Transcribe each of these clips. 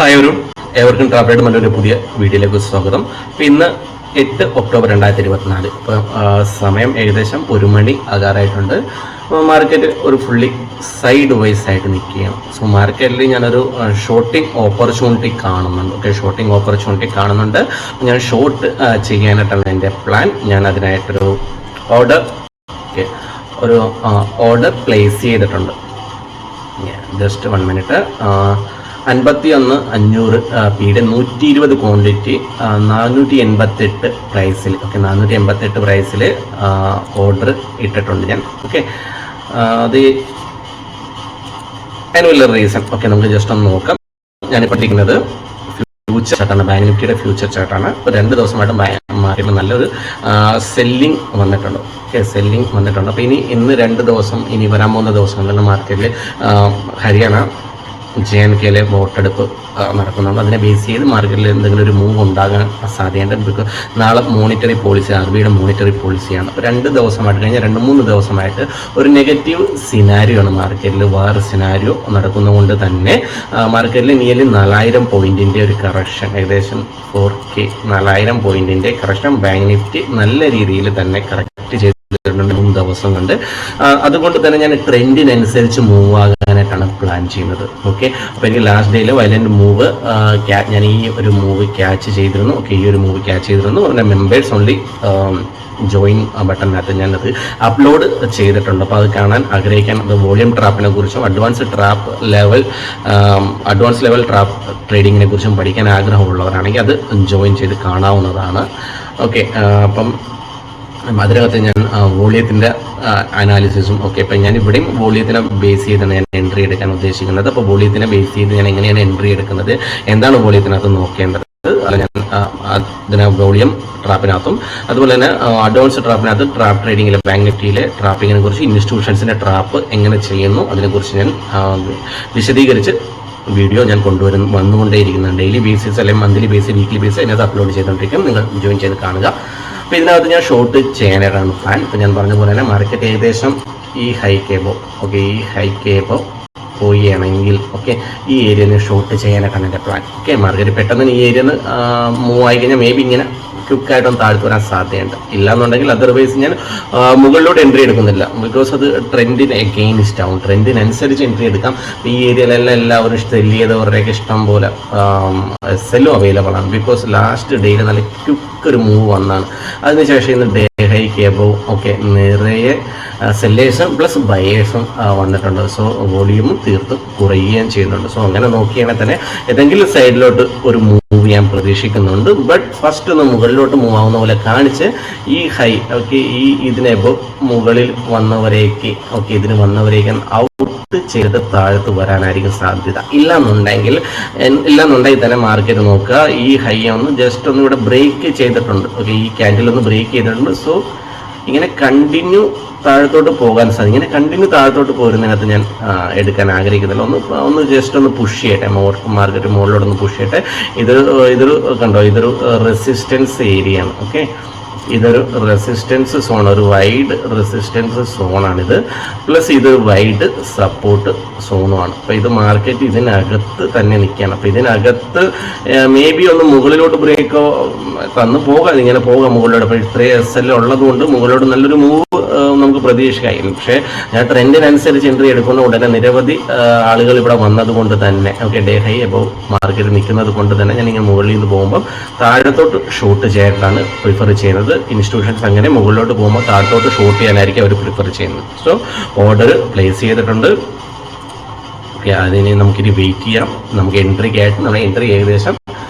Hi ഏവർക്കും ട്രാവലേഡ് മറ്റൊരു പുതിയ വീഡിയോയിലേക്ക് സ്വാഗതം. അപ്പോൾ ഇന്ന് 8 ഒക്ടോബർ 2024. ഇപ്പോൾ സമയം ഏകദേശം 1 മണി ആകാറായിട്ടുണ്ട്. മാർക്കറ്റ് ഒരു ഫുള്ളി സൈഡ് വൈസ് ആയിട്ട് നിൽക്കുകയാണ്. സോ മാർക്കറ്റിൽ ഞാനൊരു ഷോർട്ടിങ് ഓപ്പർച്യൂണിറ്റി കാണുന്നുണ്ട്. ഷോർട്ടിങ് ഓപ്പർച്യൂണിറ്റി കാണുന്നുണ്ട്. ഞാൻ ഷോർട്ട് ചെയ്യാനായിട്ടാണ് എൻ്റെ പ്ലാൻ. ഞാൻ അതിനായിട്ടൊരു ഓർഡർ പ്ലേസ് ചെയ്തിട്ടുണ്ട്. Just 1 minute. 51,500 പീഡ് 120 ക്വാണ്ടിറ്റി 488 പ്രൈസിൽ 488 പ്രൈസിൽ ഓർഡർ ഇട്ടിട്ടുണ്ട് ഞാൻ. അത് അതിനുള്ള റീസൺ നമുക്ക് ജസ്റ്റ് ഒന്ന് നോക്കാം. ഞാനിപ്പോൾ ഇരിക്കുന്നത് ഫ്യൂച്ചർ ചാർട്ടാണ്, ബാങ്ക് നിഫ്റ്റിയുടെ ഫ്യൂച്ചർ ചാർട്ടാണ്. ഇപ്പോൾ 2 ദിവസമായിട്ട് മാർക്കറ്റിൽ നല്ലൊരു സെല്ലിംഗ് വന്നിട്ടുണ്ട്. സെല്ലിംഗ് വന്നിട്ടുണ്ട്. അപ്പോൾ ഇന്ന് 2 ദിവസം, ഇനി വരാൻ പോകുന്ന ദിവസങ്ങളിൽ മാർക്കറ്റിൽ ഹരിയാന JNKയിലെ വോട്ടെടുപ്പ് നടക്കുന്നുണ്ട്. അതിനെ ബേസ് ചെയ്ത് മാർക്കറ്റിൽ എന്തെങ്കിലും ഒരു മൂവ് ഉണ്ടാകാൻ സാധ്യതയുണ്ട്. ബിക്കോസ് നാളെ മോണിറ്ററി പോളിസി, RBIയുടെ മോണിറ്ററി പോളിസിയാണ്. അപ്പോൾ 2 ദിവസമായിട്ട്, കഴിഞ്ഞ 2-3 ദിവസമായിട്ട് ഒരു നെഗറ്റീവ് സിനാരിയോ ആണ് മാർക്കറ്റിൽ. വേറെ സിനാരിയോ നടക്കുന്നതുകൊണ്ട് തന്നെ മാർക്കറ്റിൽ നിയർലി 4000 പോയിന്റിൻ്റെ ഒരു കറക്ഷൻ, ഏകദേശം 4K 4000 പോയിന്റിൻ്റെ കറക്ഷൻ ബാങ്ക് നിഫ്റ്റി നല്ല രീതിയിൽ തന്നെ കറക്റ്റ് ചെയ്ത് 3 ദിവസം കൊണ്ട്. അതുകൊണ്ട് തന്നെ ഞാൻ ട്രെൻഡിനനുസരിച്ച് മൂവ് ആകാനായിട്ടാണ് പ്ലാൻ ചെയ്യുന്നത്. അപ്പോൾ എനിക്ക് ലാസ്റ്റ് ഡേയിൽ വയലന്റ് മൂവ് ഞാൻ ഈ ഒരു മൂവ് ക്യാച്ച് ചെയ്തിരുന്നു. ഈ ഒരു മൂവ് ക്യാച്ച് ചെയ്തിരുന്നു. പിന്നെ മെമ്പേഴ്സ് ഓൺലി ജോയിൻ ബട്ടണിനകത്ത് ഞാനത് അപ്ലോഡ് ചെയ്തിട്ടുണ്ട്. അപ്പോൾ അത് കാണാൻ ആഗ്രഹിക്കാൻ, വോളിയം ട്രാപ്പിനെ കുറിച്ചും അഡ്വാൻസ് ലെവൽ ട്രാപ്പ് ട്രേഡിങ്ങിനെ കുറിച്ചും പഠിക്കാൻ ആഗ്രഹമുള്ളവരാണെങ്കിൽ അത് ജോയിൻ ചെയ്ത് കാണാവുന്നതാണ്. അപ്പം അതിനകത്ത് ഞാൻ വോളിയത്തിൻ്റെ അനാലിസിസും ഇപ്പം ഞാൻ ഇവിടെയും വോളിയത്തിനെ ബേസ് ചെയ്താണ് ഞാൻ എൻട്രി എടുക്കാൻ ഉദ്ദേശിക്കുന്നത്. അപ്പോൾ വോളിയത്തിനെ ബേസ് ചെയ്ത് ഞാൻ എങ്ങനെയാണ് എൻട്രി എടുക്കുന്നത്, എന്താണ് വോളിയത്തിനകത്ത് നോക്കേണ്ടത്, അത് ഞാൻ ഇതിനെ വോളിയം ട്രാപ്പിനകത്തും അതുപോലെ തന്നെ അഡ്വാൻസ് ട്രാപ്പിനകത്ത് ട്രാപ്പ് ട്രേഡിങ്ങിലെ ബാങ്ക് നിഫ്റ്റിയിലെ ട്രാപ്പിങ്ങിനെ കുറിച്ച്, ഇൻസ്റ്റിറ്റ്യൂഷൻസിൻ്റെ ട്രാപ്പ് എങ്ങനെ ചെയ്യുന്നു അതിനെക്കുറിച്ച് ഞാൻ വിശദീകരിച്ച് വീഡിയോ ഞാൻ വന്നുകൊണ്ടേയിരിക്കുന്നുണ്ട്. ഡെയിലി ബേസിസ് അല്ലെങ്കിൽ മന്ത്ലി ബേസ്, വീക്ക്ലി ബേസ് അതിനകത്ത് അപ്ലോഡ് ചെയ്തുകൊണ്ടിരിക്കും. നിങ്ങൾ ജോയിൻ ചെയ്ത് കാണുക. അപ്പോൾ ഇതിനകത്ത് ഞാൻ ഷോർട്ട് ചെയ്യാനായിട്ടാണ് പ്ലാൻ. ഇപ്പോൾ ഞാൻ പറഞ്ഞ പോലെ തന്നെ മാർക്കറ്റ് ഏകദേശം ഈ ഹൈ കേബോ പോവുകയാണെങ്കിൽ ഈ ഏരിയയിൽ ഷോർട്ട് ചെയ്യാനായിട്ടാണ് എൻ്റെ പ്ലാൻ. മാർക്കറ്റ് പെട്ടെന്ന് ഈ ഏരിയയിൽ മൂവ് ആയി കഴിഞ്ഞാൽ മേ ബി ഇങ്ങനെ ക്വിക്കായിട്ടൊന്ന് താഴ്ത്തു വരാൻ സാധ്യതയുണ്ട്. ഇല്ലാന്നുണ്ടെങ്കിൽ അതർവൈസ് ഞാൻ മുകളിലോട്ട് എൻട്രി എടുക്കുന്നില്ല. ബിക്കോസ് അത് ട്രെൻഡിന് എഗെയിൻസ്റ്റ് ആവും. ട്രെൻഡിനനുസരിച്ച് എൻട്രി എടുക്കാം. ഈ ഏരിയയിലെല്ലാം എല്ലാവരും സെല് ചെയ്തവരുടെയൊക്കെ ഇഷ്ടം പോലെ സെല്ലും അവൈലബിൾ ആണ്. ബിക്കോസ് ലാസ്റ്റ് ഡേയിൽ നല്ല ക്വിക്ക് മൂവ് വന്നാണ്. അതിനുശേഷം ഇന്ന് ഡേ ഹൈ കേബോ നിറയെ സെല്ലേഴ്സും പ്ലസ് ബയേഴ്സും വന്നിട്ടുണ്ട്. സോ വോളിയൂമും തീർത്തും കുറയുകയും ചെയ്യുന്നുണ്ട്. സോ അങ്ങനെ നോക്കിയാണെങ്കിൽ തന്നെ ഏതെങ്കിലും സൈഡിലോട്ട് ഒരു മൂവ് ഞാൻ പ്രതീക്ഷിക്കുന്നുണ്ട്. ബട്ട് ഫസ്റ്റ് ഒന്ന് മുകളിലോട്ട് മൂവ് ആവുന്ന പോലെ കാണിച്ച് ഈ ഹൈ ഇതിനെ മുകളിൽ വന്നവരേക്ക് ഇതിന് വന്നവരേക്ക് ഔട്ട് ചെയ്ത് താഴത്ത് വരാനായിരിക്കും സാധ്യത. ഇല്ലാന്നുണ്ടെങ്കിൽ തന്നെ മാർക്കറ്റ് നോക്കുക. ഈ ഹൈ ഒന്ന് ജസ്റ്റ് ഒന്ന് ഇവിടെ ബ്രേക്ക് ചെയ്തിട്ടുണ്ട്. ഈ ക്യാൻഡിൽ ഒന്ന് ബ്രേക്ക് ചെയ്തിട്ടുണ്ട്. സോ ഇങ്ങനെ കണ്ടിന്യൂ താഴത്തോട്ട് പോകാൻ സാധിക്കും. ഇങ്ങനെ കണ്ടിന്യൂ താഴത്തോട്ട് പോരുന്നതിനകത്ത് ഞാൻ എടുക്കാൻ ആഗ്രഹിക്കുന്നില്ല. ഒന്ന് ജസ്റ്റ് ഒന്ന് പുഷ് ചെയ്യട്ടെ, മാർക്കറ്റ് മുകളിലോട്ടൊന്ന് പുഷ് ചെയ്യട്ടെ. ഇതൊരു കണ്ടോ, ഇതൊരു റെസിസ്റ്റൻസ് ഏരിയ ആണ്. ഇതൊരു റെസിസ്റ്റൻസ് സോൺ, ഒരു വൈഡ് റെസിസ്റ്റൻസ് സോണാണിത്. പ്ലസ് ഇത് വൈഡ് സപ്പോർട്ട് സോണുമാണ്. അപ്പോൾ ഇത് മാർക്കറ്റ് ഇതിനകത്ത് തന്നെ നിൽക്കുകയാണ്. അപ്പോൾ ഇതിനകത്ത് മേ ബി ഒന്ന് മുകളിലോട്ട് ബ്രേക്കോ ഇങ്ങനെ പോകാം മുകളിലോട്ട്. അപ്പോൾ ഇത്രയും SL ഉള്ളതുകൊണ്ട് മുകളിലോട്ട് നല്ലൊരു മൂവ് നമുക്ക് പ്രതീക്ഷിക്കാം. പക്ഷേ ഞാൻ ട്രെൻഡിനനുസരിച്ച് എൻട്രി എടുക്കുന്ന ഉടനെ നിരവധി ആളുകൾ ഇവിടെ വന്നതുകൊണ്ട് തന്നെ ഡേ ഹൈ എബോവ് മാർക്കറ്റ് നിൽക്കുന്നത് കൊണ്ട് തന്നെ ഞാൻ ഇങ്ങനെ മുകളിൽ നിന്ന് പോകുമ്പോൾ താഴത്തോട്ട് ഷോർട്ട് ചെയ്യാനാണ് പ്രിഫർ ചെയ്യുന്നത്. ഇൻസ്റ്റിറ്റ്യൂഷൻസ് അങ്ങനെ മുകളിലോട്ട് പോകുമ്പോൾ താഴത്തോട്ട് ഷോർട്ട് ചെയ്യാനായിരിക്കും അവർ പ്രിഫർ ചെയ്യുന്നത്. സോ ഓർഡർ പ്ലേസ് ചെയ്തിട്ടുണ്ട്. അതിന് നമുക്കിനി വെയിറ്റ് ചെയ്യാം. നമുക്ക് എൻട്രിക്കായിട്ട് നമ്മുടെ എൻട്രി ഏകദേശം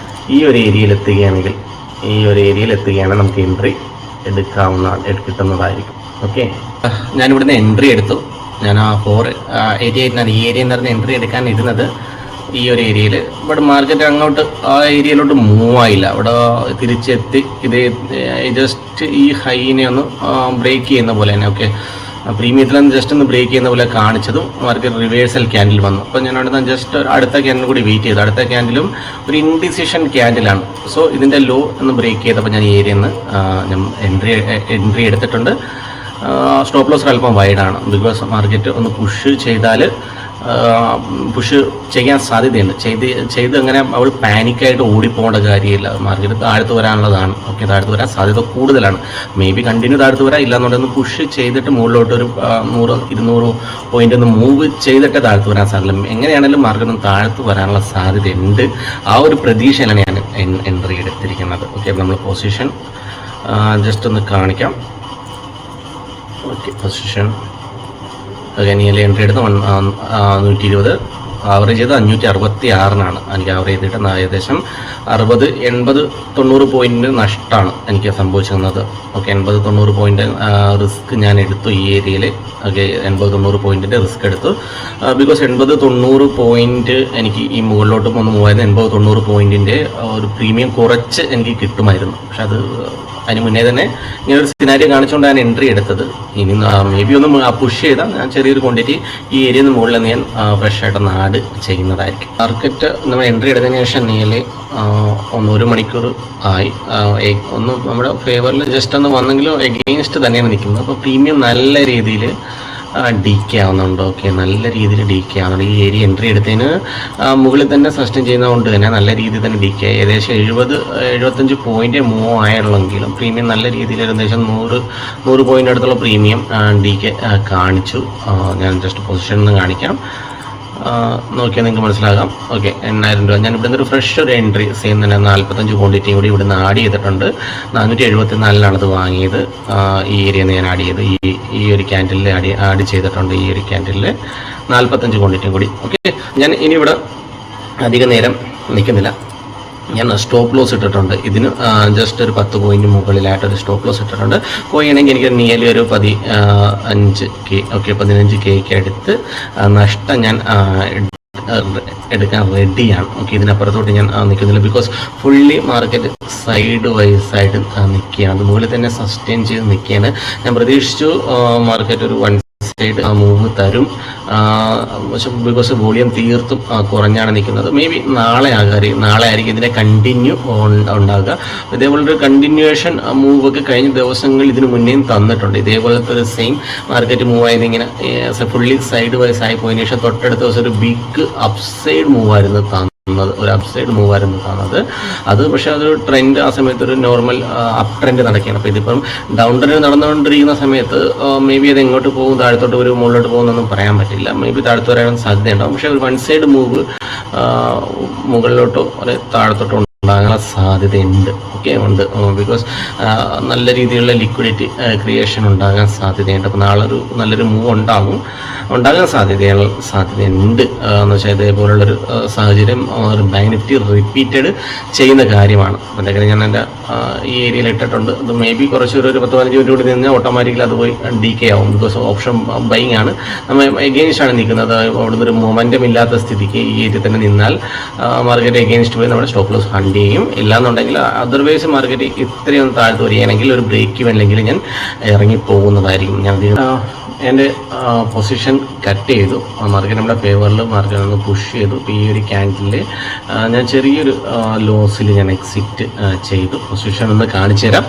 ഈ ഒരു ഏരിയയിൽ എത്തുകയാണെങ്കിൽ നമുക്ക് എൻട്രി കിട്ടുന്നതായിരിക്കും. ഞാനിവിടുന്ന് എൻട്രി എടുത്തു. ഞാൻ ആ 488 ഈ ഏരിയയിൽ നിന്ന് എൻട്രി എടുക്കാൻ ഇരുന്നത് ഈ ഒരു ഏരിയയിൽ. ബട്ട് മാർക്കറ്റ് അങ്ങോട്ട് ആ ഏരിയയിലോട്ട് മൂവ് ആയില്ല. അവിടെ തിരിച്ചെത്തി ഇത് ജസ്റ്റ് ഈ ഹൈനെ ഒന്ന് ബ്രേക്ക് ചെയ്യുന്ന പോലെ തന്നെ പ്രീമിയത്തിൽ നിന്ന് ജസ്റ്റ് ഒന്ന് ബ്രേക്ക് ചെയ്യുന്ന പോലെ കാണിച്ചതും മാർക്കറ്റ് റിവേഴ്സൽ ക്യാൻഡിൽ വന്നു. അപ്പോൾ ഞാൻ അവിടെ നിന്ന് ജസ്റ്റ് അടുത്ത ക്യാൻഡിൽ കൂടി വെയിറ്റ് ചെയ്തു. അടുത്ത ക്യാൻഡിലും ഒരു ഇൻഡിസിഷൻ ക്യാൻഡിലാണ്. സോ ഇതിൻ്റെ ലോ ഒന്ന് ബ്രേക്ക് ചെയ്തപ്പോൾ ഞാൻ ഈ ഏരിയയിൽ നിന്ന് ഞാൻ എൻട്രി എടുത്തിട്ടുണ്ട്. സ്റ്റോപ്പ് ലോസ് അല്പം വൈഡാണ്. ബിക്കോസ് മാർക്കറ്റ് ഒന്ന് പുഷ് ചെയ്താൽ പുഷ് ചെയ്യാൻ സാധ്യതയുണ്ട്. ചെയ്ത് അങ്ങനെ അവൾ പാനിക്കായിട്ട് ഓടിപ്പോകേണ്ട കാര്യമില്ല. മാർക്കറ്റ് താഴ്ത്തു വരാനുള്ളതാണ്. ഓക്കെ, താഴ്ത്തു വരാൻ സാധ്യത കൂടുതലാണ്. മേ ബി കണ്ടിന്യൂ താഴ്ത്തു വരാൻ, ഇല്ലാന്നുണ്ടെങ്കിൽ പുഷ് ചെയ്തിട്ട് മുകളിലോട്ട് ഒരു 100-200 പോയിന്റ് ഒന്ന് മൂവ് ചെയ്തിട്ട് താഴ്ത്തു വരാൻ സാധ്യത. എങ്ങനെയാണെങ്കിലും മാർക്കറ്റ് താഴ്ത്തു വരാനുള്ള സാധ്യതയുണ്ട്. ആ ഒരു പ്രതീക്ഷയിലാണ് ഞാൻ എൻട്രി എടുത്തിരിക്കുന്നത്. ഓക്കെ, നമ്മൾ പൊസിഷൻ ജസ്റ്റ് ഒന്ന് കാണിക്കാം. ഓക്കെ, പൊസിഷൻ നിയർലി എൻട്രി എടുത്ത് 120, ആവറേജ് ചെയ്ത് 566 എനിക്ക് ആവറേജ് ചെയ്തിട്ട് ഏകദേശം 60-80-90 പോയിന്റ് നഷ്ടമാണ് എനിക്ക് സംഭവിച്ചിരുന്നത്. ഓക്കെ, 80-90 പോയിന്റ് റിസ്ക് ഞാൻ എടുത്തു ഈ ഏരിയയിൽ. ഓക്കെ, 80-90 പോയിന്റിൻ്റെ റിസ്ക് എടുത്തു. ബിക്കോസ് 80-90 പോയിന്റ് എനിക്ക് ഈ മുകളിലോട്ടും ഒന്ന് മൂവായിരുന്നു. 80-90 പോയിന്റിൻ്റെ ഒരു പ്രീമിയം കുറച്ച് എനിക്ക് കിട്ടുമായിരുന്നു. പക്ഷെ അതിന് മുന്നേ തന്നെ ഇങ്ങനെ ഒരു സിനാരിയോ കാണിച്ചുകൊണ്ട് ഞാൻ എൻട്രി എടുത്തത്. ഇനി മേ ബി ഒന്ന് പുഷ് ചെയ്താൽ ഞാൻ ചെറിയൊരു ക്വാണ്ടിറ്റി ഈ ഏരിയയിൽ നിന്ന് മുകളിൽ ഞാൻ ഫ്രഷ് ആയിട്ടൊന്ന് ആഡ് ചെയ്യുന്നതായിരിക്കും. മാർക്കറ്റ് നമ്മൾ എൻട്രി എടുത്തതിന് ശേഷം നിയർലി 1 മണിക്കൂർ ആയി. ഒന്ന് നമ്മുടെ ഫേവറിൽ ജസ്റ്റ് ഒന്ന് വന്നെങ്കിലും എഗെയിൻസ്റ്റ് തന്നെയാണ് നിൽക്കുന്നത്. അപ്പോൾ പ്രീമിയം നല്ല രീതിയിൽ ഡി കെ ആവുന്നുണ്ട്. ഓക്കെ, നല്ല രീതിയിൽ ഡി കെ ആവുന്നുണ്ട്. ഈ ഏരിയ എൻട്രി എടുത്തതിന് മുകളിൽ തന്നെ സസ്റ്റെയിൻ ചെയ്യുന്നതുകൊണ്ട് തന്നെ നല്ല രീതിയിൽ തന്നെ ഡി കെ ഏകദേശം 70-75 പോയിന്റ് മൂവ് ആയുള്ളെങ്കിലും പ്രീമിയം നല്ല രീതിയിൽ ഏകദേശം 100 പോയിന്റ് അടുത്തുള്ള പ്രീമിയം ഡി കെ കാണിച്ചു. ഞാൻ ജസ്റ്റ് പൊസിഷനിൽ കാണിക്കാം. നോക്കിയാൽ നിങ്ങൾക്ക് മനസ്സിലാകാം. ഓക്കെ, 8000 രൂപ ഞാൻ ഇവിടുന്ന് ഒരു ഫ്രഷ് ഒരു എൻട്രി സെയിം തന്നെ 45 ക്വാണ്ടിറ്റിയും കൂടി ഇവിടുന്ന് ആഡ് ചെയ്തിട്ടുണ്ട്. 474 അത് വാങ്ങിയത്. ഈ ഏരിയയിൽ നിന്ന് ഞാൻ ആഡ് ചെയ്ത് ഈ ഒരു ക്യാൻഡിലിൽ ആഡ് ചെയ്തിട്ടുണ്ട്. ഈ ഒരു ക്യാൻഡിലിൽ 45 ക്വാണ്ടിറ്റിയും കൂടി. ഓക്കെ, ഞാൻ ഇനി ഇവിടെ അധികം നേരം നിൽക്കുന്നില്ല. ഞാൻ സ്റ്റോപ്പ് ലോസ് ഇട്ടിട്ടുണ്ട്. ഇതിന് ജസ്റ്റ് ഒരു 10 പോയിന്റ് മുകളിലായിട്ടൊരു സ്റ്റോപ്പ് ലോസ് ഇട്ടിട്ടുണ്ട്. പോവുകയാണെങ്കിൽ എനിക്ക് നിയർലി ഒരു 15K, ഓക്കെ 15K അടുത്ത് നഷ്ടം ഞാൻ എടുക്കാൻ റെഡിയാണ്. ഓക്കെ, ഇതിനപ്പുറത്തോട്ട് ഞാൻ നിൽക്കുന്നില്ല. Because fully market side vice ആയിട്ട് നിൽക്കുകയാണ്. അത് മുകളിൽ തന്നെ സസ്റ്റെയിൻ ചെയ്ത് നിൽക്കുകയാണ്. ഞാൻ പ്രതീക്ഷിച്ചു മാർക്കറ്റ് ഒരു 1 സൈഡ് മൂവ് തരും. പക്ഷെ ബിക്കോസ് വോളിയം തീർത്തും കുറഞ്ഞാണ് നിൽക്കുന്നത്. മേ ബി നാളെ ആയിരിക്കും ഇതിനെ കണ്ടിന്യൂ ഉണ്ടാകുക. ഇതേപോലൊരു കണ്ടിന്യൂവേഷൻ മൂവ് ഒക്കെ കഴിഞ്ഞ ദിവസങ്ങളിൽ ഇതിന് മുന്നേയും തന്നിട്ടുണ്ട്. ഇതേപോലത്തെ ഒരു സെയിം മാർക്കറ്റ് മൂവ് ആയത് ഇങ്ങനെ ഫുള്ളി സൈഡ് വൈസ് ആയി പോയതിനു ശേഷം തൊട്ടടുത്ത ദിവസം ഒരു ബിഗ് അപ്സൈഡ് മൂവ് ആയിരുന്നു ഒരു അപ്സൈഡ് മൂവ് ആയിരുന്നു കാണുന്നത്. അത് പക്ഷേ അതൊരു ട്രെൻഡ് ആ സമയത്ത് ഒരു നോർമൽ അപ്പ് ട്രെൻഡ് നടക്കുകയാണ്. അപ്പോൾ ഇതിപ്പം ഡൗൺ ട്രെൻഡ് നടന്നുകൊണ്ടിരിക്കുന്ന സമയത്ത് മേ ബി അത് എങ്ങോട്ട് പോകും, താഴത്തോട്ട് ഒരു മുകളിലോട്ട് പോകുന്നൊന്നും പറയാൻ പറ്റില്ല. മേ ബി താഴത്ത് വരാൻ സാധ്യതയുണ്ടാവും. പക്ഷേ ഒരു 1 സൈഡ് മൂവ് മുകളിലോട്ടോ അല്ലെ താഴത്തോട്ടോ ഉണ്ടാകാനുള്ള സാധ്യതയുണ്ട്. ഓക്കെ, ഉണ്ട്. ബിക്കോസ് നല്ല രീതിയിലുള്ള ലിക്വിഡിറ്റി ക്രിയേഷൻ ഉണ്ടാകാൻ സാധ്യതയുണ്ട്. അപ്പോൾ നാളെ നല്ലൊരു മൂവ് ഉണ്ടാകാൻ സാധ്യതയുണ്ട്. എന്ന് വെച്ചാൽ ഇതേപോലുള്ളൊരു സാഹചര്യം ഒരു ബാങ്ക് നിഫ്റ്റി റിപ്പീറ്റഡ് ചെയ്യുന്ന കാര്യമാണ്. അതൊക്കെ ഞാൻ എൻ്റെ ഈ ഏരിയയിൽ ഇട്ടിട്ടുണ്ട്. അത് മേ ബി കുറച്ച് ഒരു 10-15 മിനിറ്റ് കൂടി നിന്ന് ഓട്ടോമാറ്റിക്കലി അത് പോയി ഡി കെ ആവും. ബിക്കോസ് ഓപ്ഷൻ ബൈങ് ആണ്. നമ്മൾ എഗെയിൻസ്റ്റ് ആണ് നിൽക്കുന്നത്. അവിടുന്ന് ഒരു മൊമെൻറ്റം ഇല്ലാത്ത സ്ഥിതിക്ക് ഈ ഏരിയ തന്നെ നിന്നാൽ മാർക്കറ്റ് എഗെയിൻസ്റ്റ് പോയി നമ്മുടെ സ്റ്റോപ്പ് ലോസ് ഹണ്ട് ചെയ്യും. ഇല്ലാന്നുണ്ടെങ്കിൽ അതർവൈസ് മാർക്കറ്റ് ഇത്രയും താഴ്ത്തു വരികയാണെങ്കിൽ ഒരു ബ്രേക്ക് ഇവൻ അല്ലെങ്കിൽ ഞാൻ ഇറങ്ങിപ്പോകുന്നതായിരിക്കും. ഞാൻ എൻ്റെ പൊസിഷൻ കട്ട് ചെയ്തു. മാർക്കറ്റ് നമ്മുടെ ഫേവറിൽ മാർക്കറ്റ് ഒന്ന് പുഷ് ചെയ്തു. ഇപ്പോൾ ഈ ഒരു ക്യാൻഡിലിൽ ഞാൻ ചെറിയൊരു ലോസിൽ ഞാൻ എക്സിറ്റ് ചെയ്തു. പൊസിഷൻ ഒന്ന് കാണിച്ചു തരാം.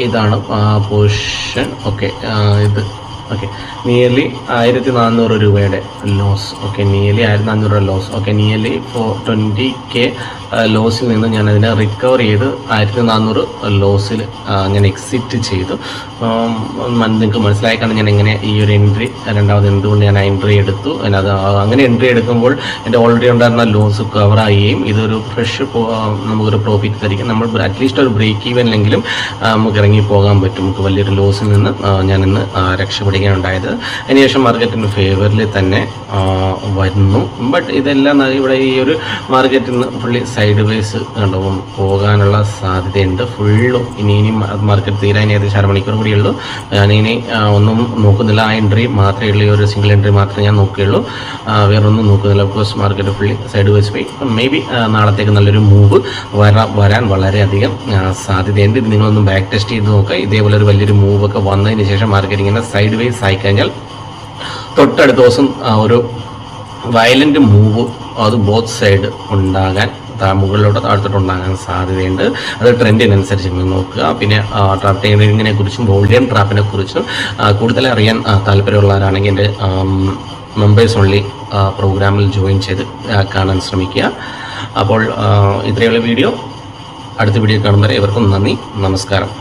ഇതാണ് പൊസിഷൻ. ഓക്കെ, ഇത് ഓക്കെ നിയർലി 1400 രൂപയുടെ ലോസ്. ഓക്കെ, നിയർലി 1400 രൂപ ലോസ്. ഓക്കെ, നിയർലി 20K ലോസിൽ നിന്ന് ഞാൻ അതിനെ റിക്കവർ ചെയ്ത് 1400 ലോസിൽ ഞാൻ എക്സിറ്റ് ചെയ്തു. നിങ്ങൾക്ക് മനസ്സിലായിക്കാണ് ഞാൻ എങ്ങനെ ഈ ഒരു എൻട്രി രണ്ടാമത് എന്തുകൊണ്ട് ഞാൻ എൻട്രി എടുത്തു. അത് അങ്ങനെ എൻട്രി എടുക്കുമ്പോൾ എൻ്റെ ഓൾറെഡി ഉണ്ടായിരുന്ന ലോസ് കവർ ആവുകയും ഇതൊരു ഫ്രഷ് നമുക്കൊരു പ്രോഫിറ്റ് തരിക. നമ്മൾ അറ്റ്ലീസ്റ്റ് ഒരു ബ്രേക്ക് ഈവനിലെങ്കിലും നമുക്ക് ഇറങ്ങി പോകാൻ പറ്റും. നമുക്ക് വലിയൊരു ലോസിൽ നിന്ന് ഞാൻ ഇന്ന് രക്ഷപ്പെടുകയാണ് ഉണ്ടായത്. അതിനുശേഷം മാർക്കറ്റിൻ്റെ ഫേവറിൽ തന്നെ വരുന്നു. ബട്ട് ഇതെല്ലാം ഇവിടെ ഈ ഒരു മാർക്കറ്റിൽ നിന്ന് ഫുള്ളി സൈഡ് വേസ് ഉണ്ടാവും പോകാനുള്ള സാധ്യതയുണ്ട്. ഫുള്ളും ഇനിയും മാർക്കറ്റ് തീരാൻ ഏകദേശം 1/2 മണിക്കൂർ കൂടിയുള്ളൂ. ഞാനിനി ഒന്നും നോക്കുന്നില്ല. ആ എൻട്രി മാത്രമേ ഉള്ളൂ. ഒരു സിംഗിൾ എൻട്രി മാത്രമേ ഞാൻ നോക്കുകയുള്ളൂ. വേറൊന്നും നോക്കുന്നില്ല. Because market fully side vase പോയി. മേ ബി നാളത്തേക്ക് നല്ലൊരു മൂവ് വരാൻ വളരെയധികം സാധ്യതയുണ്ട്. ഇത് നിങ്ങളൊന്ന് ബാക്ക് ടെസ്റ്റ് ചെയ്ത് നോക്കുക. ഇതേപോലെ ഒരു വലിയൊരു മൂവൊക്കെ വന്നതിന് ശേഷം മാർക്കറ്റ് ഇങ്ങനെ സൈഡ് വേസ് ആയിക്കഴിഞ്ഞാൽ തൊട്ടടുത്ത ദിവസം ഒരു വയലൻ്റ് മൂവ് അത് ബോത്ത് സൈഡ് ഉണ്ടാകാൻ മുകളിലോട്ട് താഴ്ത്തിട്ടുണ്ടാകാൻ സാധ്യതയുണ്ട്. അത് ട്രെൻഡിനനുസരിച്ച് നിങ്ങൾ നോക്കുക. പിന്നെ ട്രാപ്പ് ട്രേഡിങ്ങിനെ കുറിച്ചും വോളിയം ട്രാപ്പിനെ കുറിച്ചും കൂടുതൽ അറിയാൻ താല്പര്യമുള്ളവരാണെങ്കിൽ എൻ്റെ മെമ്പേഴ്സ് ഓൺലി പ്രോഗ്രാമിൽ ജോയിൻ ചെയ്ത് കാണാൻ ശ്രമിക്കുക. അപ്പോൾ ഇത്രയുള്ള വീഡിയോ. അടുത്ത വീഡിയോ കാണും വരെ ഇവർക്കും നന്ദി, നമസ്കാരം.